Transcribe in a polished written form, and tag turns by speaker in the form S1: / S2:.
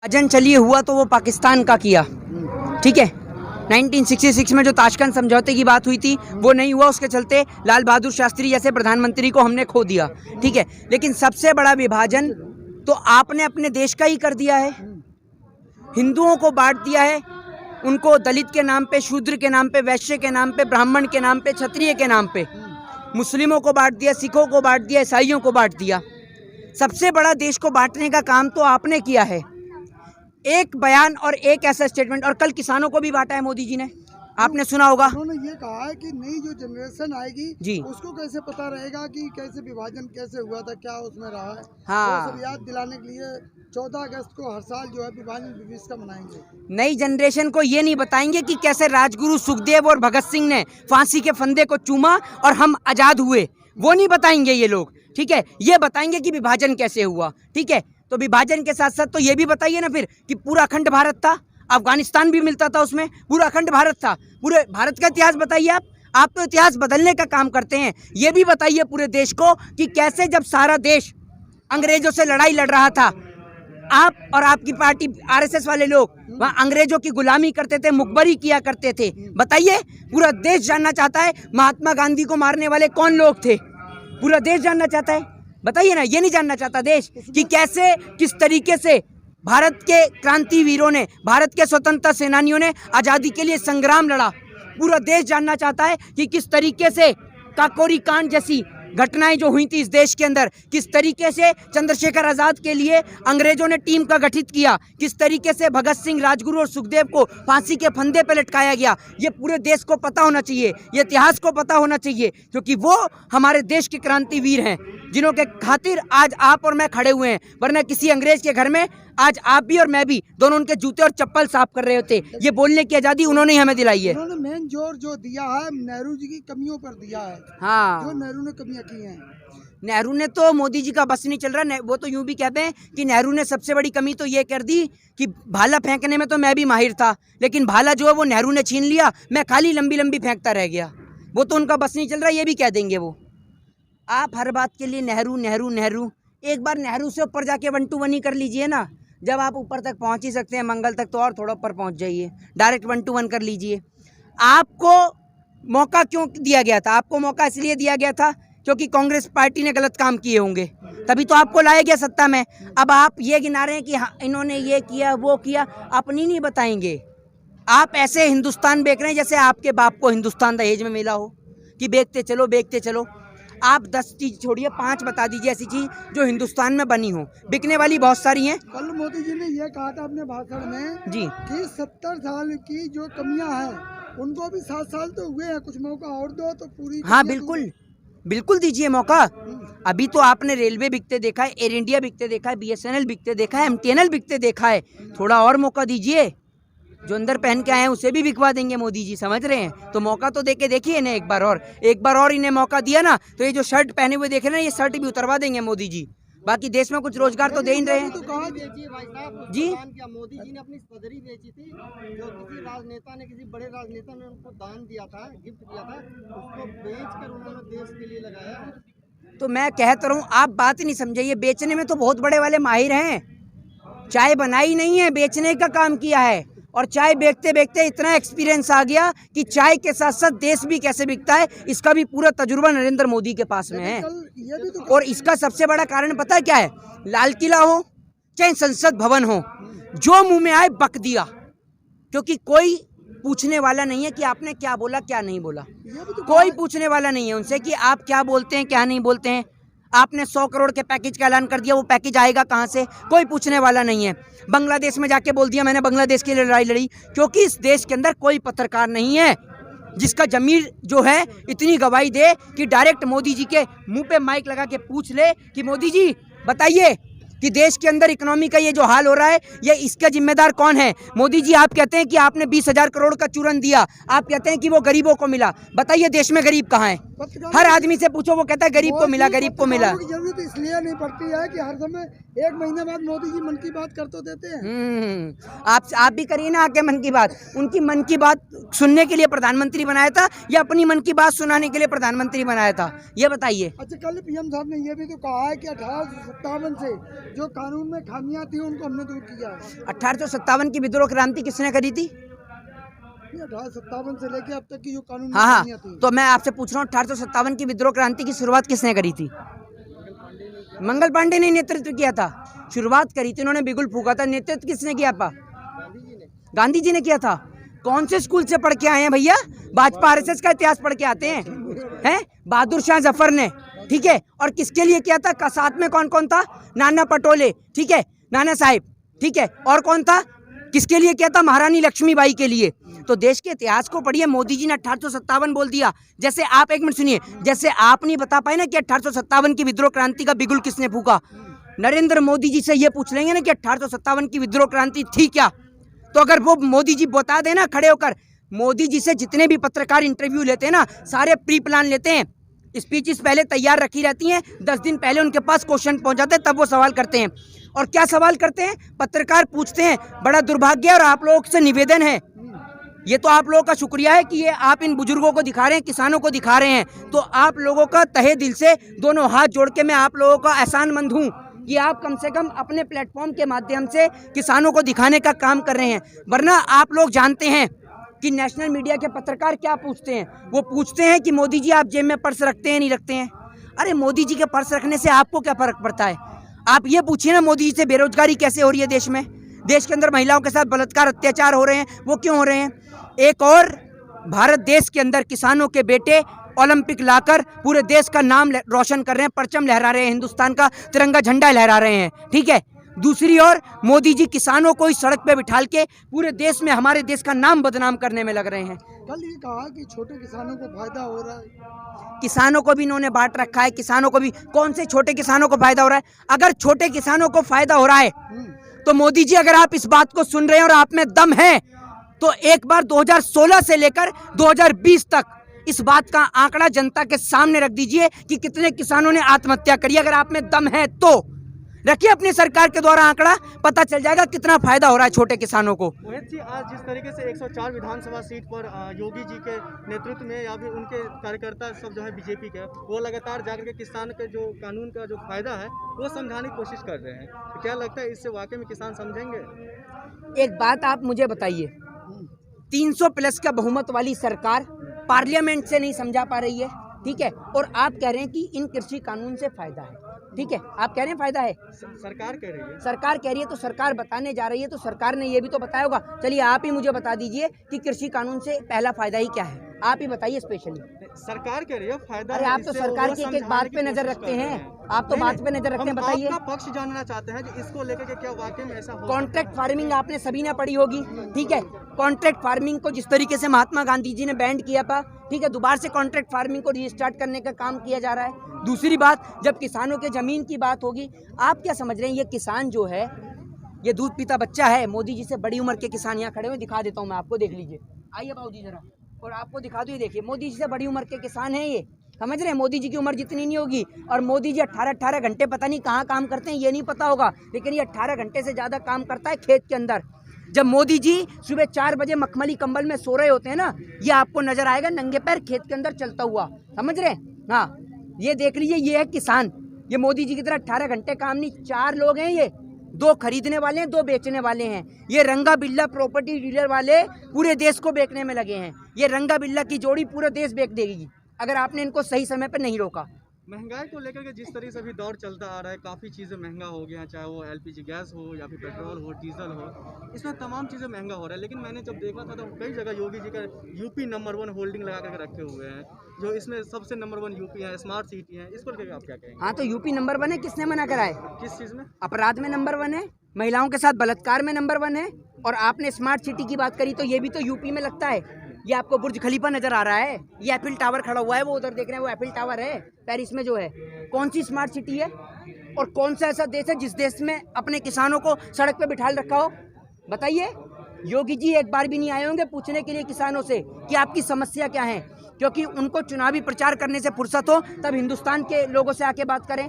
S1: विभाजन चलिए हुआ तो वो पाकिस्तान का किया, ठीक है। 1966 में जो ताशकंद समझौते की बात हुई थी वो नहीं हुआ, उसके चलते लाल बहादुर शास्त्री जैसे प्रधानमंत्री को हमने खो दिया, ठीक है। लेकिन सबसे बड़ा विभाजन तो आपने अपने देश का ही कर दिया है। हिंदुओं को बांट दिया है, उनको दलित के नाम पे, शूद्र के नाम पे, वैश्य के नाम पे, ब्राह्मण के नाम पे, क्षत्रिय के नाम पे। मुस्लिमों को बांट दिया, सिखों को बांट दिया, ईसाइयों को बांट दिया। सबसे बड़ा देश को बांटने का काम तो आपने किया है। एक बयान और एक ऐसा स्टेटमेंट, और कल किसानों को भी बांटा है मोदी जी ने, आपने सुना होगा।
S2: उन्होंने ये कहा है कि नई जो जनरेशन आएगी
S1: जी,
S2: उसको कैसे पता रहेगा कि कैसे विभाजन कैसे हुआ था, क्या उसमें रहा है।
S1: हाँ,
S2: वो सब याद दिलाने के लिए 14 अगस्त को हर साल जो है विभाजन दिवस का मनाएंगे।
S1: नई जनरेशन को ये नहीं बताएंगे कि कैसे राजगुरु सुखदेव और भगत सिंह ने फांसी के फंदे को चूमा और हम आजाद हुए, वो नहीं बताएंगे ये लोग, ठीक है। ये बताएंगे कि विभाजन कैसे हुआ, ठीक है। तो विभाजन के साथ साथ तो ये भी बताइए ना फिर कि पूरा अखंड भारत था, अफगानिस्तान भी मिलता था उसमें, पूरा अखंड भारत था। पूरे भारत का इतिहास बताइए आप तो इतिहास बदलने का काम करते हैं। ये भी बताइए पूरे देश को कि कैसे जब सारा देश अंग्रेजों से लड़ाई लड़ रहा था, आप और आपकी पार्टी आरएसएस वाले लोग वहाँ अंग्रेजों की गुलामी करते थे, मुखबरी किया करते थे। बताइए, पूरा देश जानना चाहता है महात्मा गांधी को मारने वाले कौन लोग थे, पूरा देश जानना चाहता है। बताइए ना, ये नहीं जानना चाहता देश कि कैसे, किस तरीके से भारत के क्रांति वीरों ने, भारत के स्वतंत्रता सेनानियों ने आज़ादी के लिए संग्राम लड़ा। पूरा देश जानना चाहता है कि किस तरीके से काकोरी कांड जैसी घटनाएं जो हुई थी इस देश के अंदर, किस तरीके से चंद्रशेखर आज़ाद के लिए अंग्रेजों ने टीम का गठित किया, किस तरीके से भगत सिंह, राजगुरु और सुखदेव को फांसी के फंदे पर लटकाया गया। ये पूरे देश को पता होना चाहिए, ये इतिहास को पता होना चाहिए, क्योंकि वो हमारे देश के क्रांतिवीर हैं जिन्हों के खातिर आज आप और मैं खड़े हुए हैं। वरना किसी अंग्रेज के घर में आज आप भी और मैं भी दोनों उनके जूते और चप्पल साफ कर रहे होते। ये बोलने की आज़ादी उन्होंने ही हमें दिलाई है।
S2: उन्होंने मेन जोर जो दिया है नेहरू जी की कमियों पर दिया है।
S1: हाँ,
S2: जो नेहरू ने कमियां की हैं।
S1: नेहरू ने तो, मोदी जी का बस नहीं चल रहा। वो तो यूं भी कहते हैं कि नेहरू ने सबसे बड़ी कमी तो ये कर दी कि भाला फेंकने में तो मैं भी माहिर था, लेकिन भाला जो है वो नेहरू ने छीन लिया, मैं खाली लंबी लंबी फेंकता रह गया। वो तो उनका बस नहीं चल रहा, ये भी कह देंगे वो। आप हर बात के लिए नेहरू नेहरू नेहरू, एक बार नेहरू से ऊपर जाके 1 to 1 ही कर लीजिए ना। जब आप ऊपर तक पहुंच ही सकते हैं, मंगल तक, तो और थोड़ा ऊपर पहुंच जाइए, डायरेक्ट 1 to 1 कर लीजिए। आपको मौका क्यों दिया गया था? आपको मौका इसलिए दिया गया था क्योंकि कांग्रेस पार्टी ने गलत काम किए होंगे, तभी तो आपको लाया गया सत्ता में। अब आप ये गिना रहे हैं कि हाँ, इन्होंने ये किया वो किया, अपनी नहीं बताएंगे। आप ऐसे हिंदुस्तान बेच रहे हैं जैसे आपके बाप को हिंदुस्तान दहेज में मिला हो कि बेचते चलो बेचते चलो। आप 10 चीज छोड़िए, 5 बता दीजिए ऐसी चीज जो हिंदुस्तान में बनी हो। बिकने वाली बहुत सारी हैं।
S2: कल मोदी जी ने ये कहा था अपने भाषण में
S1: जी
S2: कि 70 साल की जो कमियां हैं उनको भी 7 साल तो हुए हैं, कुछ मौका और दो तो पूरी।
S1: हाँ, बिल्कुल बिल्कुल दीजिए मौका। अभी तो आपने रेलवे बिकते देखा है, एयर इंडिया बिकते देखा है, BSNL बिकते देखा है, MTNL बिकते देखा है। थोड़ा और मौका दीजिए, जो अंदर पहन के आए हैं उसे भी बिकवा देंगे मोदी जी, समझ रहे हैं? तो मौका तो देके देखिए इन्हें एक बार और इन्हें मौका दिया ना तो ये जो शर्ट पहने हुए देख रहे हैं, ये शर्ट भी उतरवा देंगे मोदी जी। बाकी देश में कुछ रोजगार तो दे ही रहे हैं।
S2: तो कहा
S1: जी,
S3: मोदी जी ने अपनी सदरी बेची थी, जो किसी राजनेता ने, किसी बड़े राजनेता ने उनको दान दिया था, गिफ्ट दिया था, उसको बेचकर उन्होंने देश के लिए लगाया।
S1: तो मैं कहता रहूँ, आप बात ही नहीं समझे। ये बेचने में तो बहुत बड़े वाले माहिर हैं। चाय बनाई नहीं है, बेचने का काम किया है, और चाय बेचते बेचते इतना एक्सपीरियंस आ गया कि चाय के साथ साथ देश भी कैसे बिकता है इसका भी पूरा तजुर्बा नरेंद्र मोदी के पास में है। और इसका सबसे बड़ा कारण पता है क्या है? लाल किला हो चाहे संसद भवन हो, जो मुंह में आए बक दिया, क्योंकि कोई पूछने वाला नहीं है कि आपने क्या बोला क्या नहीं बोला। कोई पूछने वाला नहीं है उनसे कि आप क्या बोलते हैं क्या नहीं बोलते हैं। आपने 100 करोड़ के पैकेज का ऐलान कर दिया, वो पैकेज आएगा कहाँ से? कोई पूछने वाला नहीं है। बांग्लादेश में जाके बोल दिया मैंने बांग्लादेश के लिए लड़ाई लड़ी, क्योंकि इस देश के अंदर कोई पत्रकार नहीं है जिसका जमीर जो है इतनी गवाही दे कि डायरेक्ट मोदी जी के मुंह पे माइक लगा के पूछ ले कि मोदी जी बताइए कि देश के अंदर इकोनॉमी का ये जो हाल हो रहा है, ये इसका जिम्मेदार कौन है? मोदी जी, आप कहते हैं कि आपने 20,000 करोड़ का चूरन दिया, आप कहते हैं कि वो गरीबों को मिला। बताइए देश में गरीब कहाँ है? हर आदमी से पूछो, वो कहता है गरीब को मिला, गरीब को मिला।
S2: जरूरत इसलिए नहीं पड़ती है कि हर समय 1 महीने बाद मोदी जी मन की बात कर तो देते हैं।
S1: आप भी करिए ना आके मन की बात। उनकी मन की बात सुनने के लिए प्रधानमंत्री बनाया था या अपनी मन की बात सुनाने के लिए प्रधानमंत्री बनाया था, ये बताइए।
S2: अच्छा, कल PM साहब ने ये भी तो कहा है कि 1857 से जो कानून में खामियां थी उनको हमने दूर किया है।
S1: 1857 की विद्रोह क्रांति किसने करी थी?
S2: 1857 से लेके अब तक की जो कानून में
S1: हाँ हाँ,
S2: खामियां थी।
S1: तो मैं आपसे पूछ रहा हूँ 1857 की विद्रोह क्रांति की शुरुआत किसने करी थी? मंगल पांडे ने नेतृत्व किया था, शुरुआत करी थी उन्होंने, बिगुल फूका था। नेतृत्व किसने किया था? गांधी जी ने किया था। कौन से स्कूल से पढ़ के आए हैं भैया? भाजपा आरएसएस का इतिहास पढ़ के आते हैं? बहादुर शाह जफर ने, ठीक है। और किसके लिए किया था? का साथ में कौन कौन था? नाना पटोले, ठीक है, नाना साहिब, ठीक है। और कौन था? किसके लिए किया था? महारानी लक्ष्मीबाई के लिए। तो देश के इतिहास को पढ़िए। मोदी जी ने 1857 बोल दिया। जैसे आप, एक मिनट सुनिए, जैसे आप नहीं बता पाए ना कि 1857 की विद्रोह क्रांति का बिगुल किसने फूका, नरेंद्र मोदी जी से ये पूछ लेंगे ना कि 1857 की विद्रोह क्रांति थी क्या, तो अगर वो मोदी जी बता देना खड़े होकर, मोदी जी से जितने भी पत्रकार इंटरव्यू लेते हैं ना, सारे प्री प्लान लेते हैं, स्पीचेस पहले तैयार रखी रहती हैं, 10 दिन पहले उनके पास क्वेश्चन पहुंच जाते हैं, तब वो सवाल करते हैं। और क्या सवाल करते हैं? पत्रकार पूछते हैं। बड़ा दुर्भाग्य और आप लोगों से निवेदन है, ये तो आप लोगों का शुक्रिया है कि ये आप इन बुजुर्गों को दिखा रहे हैं, किसानों को दिखा रहे हैं, तो आप लोगों का तहे दिल से दोनों हाथ जोड़ के मैं आप लोगों का एहसानमंद हूँ कि आप कम से कम अपने प्लेटफॉर्म के माध्यम से किसानों को दिखाने का काम कर रहे हैं। वरना आप लोग जानते हैं कि नेशनल मीडिया के पत्रकार क्या पूछते हैं? वो पूछते हैं कि मोदी जी आप जेब में पर्स रखते हैं नहीं रखते हैं? अरे मोदी जी के पर्स रखने से आपको क्या फर्क पड़ता है? आप ये पूछिए ना मोदी जी से बेरोजगारी कैसे हो रही है देश में, देश के अंदर महिलाओं के साथ बलात्कार अत्याचार हो रहे हैं, वो क्यों हो रहे हैं? एक और भारत देश के अंदर किसानों के बेटे ओलंपिक लाकर पूरे देश का नाम रोशन कर रहे हैं, परचम लहरा रहे हैं, हिंदुस्तान का तिरंगा झंडा लहरा रहे हैं, ठीक है। दूसरी ओर मोदी जी किसानों को इस सड़क पे बिठाल के पूरे देश में हमारे देश का नाम बदनाम करने में लग रहे हैं।
S2: कल ये कहा कि छोटे किसानों को फायदा हो रहा है,
S1: किसानों को भी इन्होंने बांट रखा है, किसानों को भी। कौन से छोटे किसानों को फायदा हो रहा है? अगर छोटे किसानों को फायदा हो रहा है तो मोदी जी, अगर आप इस बात को सुन रहे हैं और आप में दम है, तो एक बार 2016 से लेकर 2020 तक इस बात का आंकड़ा जनता के सामने रख दीजिए कि कितने किसानों ने आत्महत्या करी। अगर आप में दम है तो रखिए अपनी सरकार के द्वारा आंकड़ा, पता चल जाएगा कितना फायदा हो रहा है छोटे किसानों को।
S3: मोहित जी, आज जिस तरीके से 104 विधानसभा सीट पर योगी जी के नेतृत्व में या फिर उनके कार्यकर्ता सब जो है बीजेपी के, वो लगातार जाकर के किसान के जो कानून का जो फायदा है वो समझाने की कोशिश कर रहे हैं, तो क्या लगता है इससे वाकई में किसान समझेंगे?
S1: एक बात आप मुझे बताइए, 300 प्लस का बहुमत वाली सरकार पार्लियामेंट से नहीं समझा पा रही है, ठीक है, और आप कह रहे हैं कि इन कृषि कानून से फायदा है, ठीक है, आप कह रहे हैं फायदा है,
S3: सरकार कह रही है,
S1: सरकार कह रही है, तो सरकार बताने जा रही है, तो सरकार ने ये भी तो बताया होगा। चलिए आप ही मुझे बता दीजिए कि कृषि कानून से पहला फायदा ही क्या है, आप ही बताइए स्पेशली।
S3: सरकार कह रही है फायदा।
S1: अरे आप तो सरकार की एक बात पे नजर रखते हैं, आप तो बात पे नजर रखते हैं, बताइए।
S3: आपका पक्ष जानना चाहते हैं कि इसको लेकर के क्या वाकई में ऐसा हो?
S1: कॉन्ट्रैक्ट फार्मिंग आपने सभी ने पढ़ी होगी, ठीक है। कॉन्ट्रैक्ट फार्मिंग को जिस तरीके से महात्मा गांधी जी ने बैन किया था, ठीक है, दोबारा से कॉन्ट्रैक्ट फार्मिंग को रीस्टार्ट करने का काम किया जा रहा है। दूसरी बात, जब किसानों के जमीन की बात होगी, आप क्या समझ रहे हैं ये किसान जो है, ये दूध पीता बच्चा है, मोदी जी से बड़ी उम्र के किसान यहाँ खड़े हुए, दिखा देता हूँ मैं आपको, देख लीजिए, आइए बाबू जी जरा, और आपको दिखा दो, ये देखिए मोदी जी से बड़ी उम्र के किसान हैं ये, समझ रहे हैं। मोदी जी की उम्र जितनी नहीं होगी, और मोदी जी 18-18 घंटे पता नहीं कहाँ काम करते हैं, ये नहीं पता होगा, लेकिन ये 18 घंटे से ज़्यादा काम करता है खेत के अंदर। जब मोदी जी सुबह 4 बजे मखमली कंबल में सो रहे होते हैं ना, ये आपको नजर आएगा नंगे पैर खेत के अंदर चलता हुआ, समझ रहे हैं। हाँ, ये देख लीजिए, ये है किसान, ये मोदी जी की तरह 18 घंटे काम नहीं। 4 लोग हैं ये, 2 खरीदने वाले हैं, 2 बेचने वाले हैं। ये रंगा बिल्ला प्रॉपर्टी डीलर वाले पूरे देश को बेचने में लगे हैं। ये रंगा बिल्ला की जोड़ी पूरे देश बेच देगी अगर आपने इनको सही समय पर नहीं रोका।
S3: महंगाई को लेकर के जिस तरीके से अभी दौर चलता आ रहा है, काफ़ी चीज़ें महंगा हो गया, चाहे वो एलपीजी गैस हो या फिर पेट्रोल हो, डीजल हो, इसमें तमाम चीज़ें महंगा हो रहा है। लेकिन मैंने जब देखा था तो कई जगह योगी जी का यूपी नंबर 1 होल्डिंग लगा करके रखे हुए हैं, जो इसमें सबसे नंबर 1 यूपी है, स्मार्ट सिटी है, इस पर आप क्या कहेंगे?
S1: हाँ, तो यूपी नंबर 1 है, किसने मना कराए?
S3: किस चीज़ में?
S1: अपराध में नंबर 1 है, महिलाओं के साथ बलात्कार में नंबर 1 है, और आपने स्मार्ट सिटी की बात करी तो ये भी तो यूपी में लगता है। ये आपको बुर्ज खलीफा नजर आ रहा है, ये एफिल टावर खड़ा हुआ है, वो उधर देख रहे हैं, वो एफिल टावर है पेरिस में जो है। कौन सी स्मार्ट सिटी है? और कौन सा ऐसा देश है जिस देश में अपने किसानों को सड़क पे बिठाल रखा हो? बताइए। योगी जी एक बार भी नहीं आए होंगे पूछने के लिए किसानों से कि आपकी समस्या क्या है, क्योंकि उनको चुनावी प्रचार करने से फुर्सत हो तब हिंदुस्तान के लोगों से आके बात करें।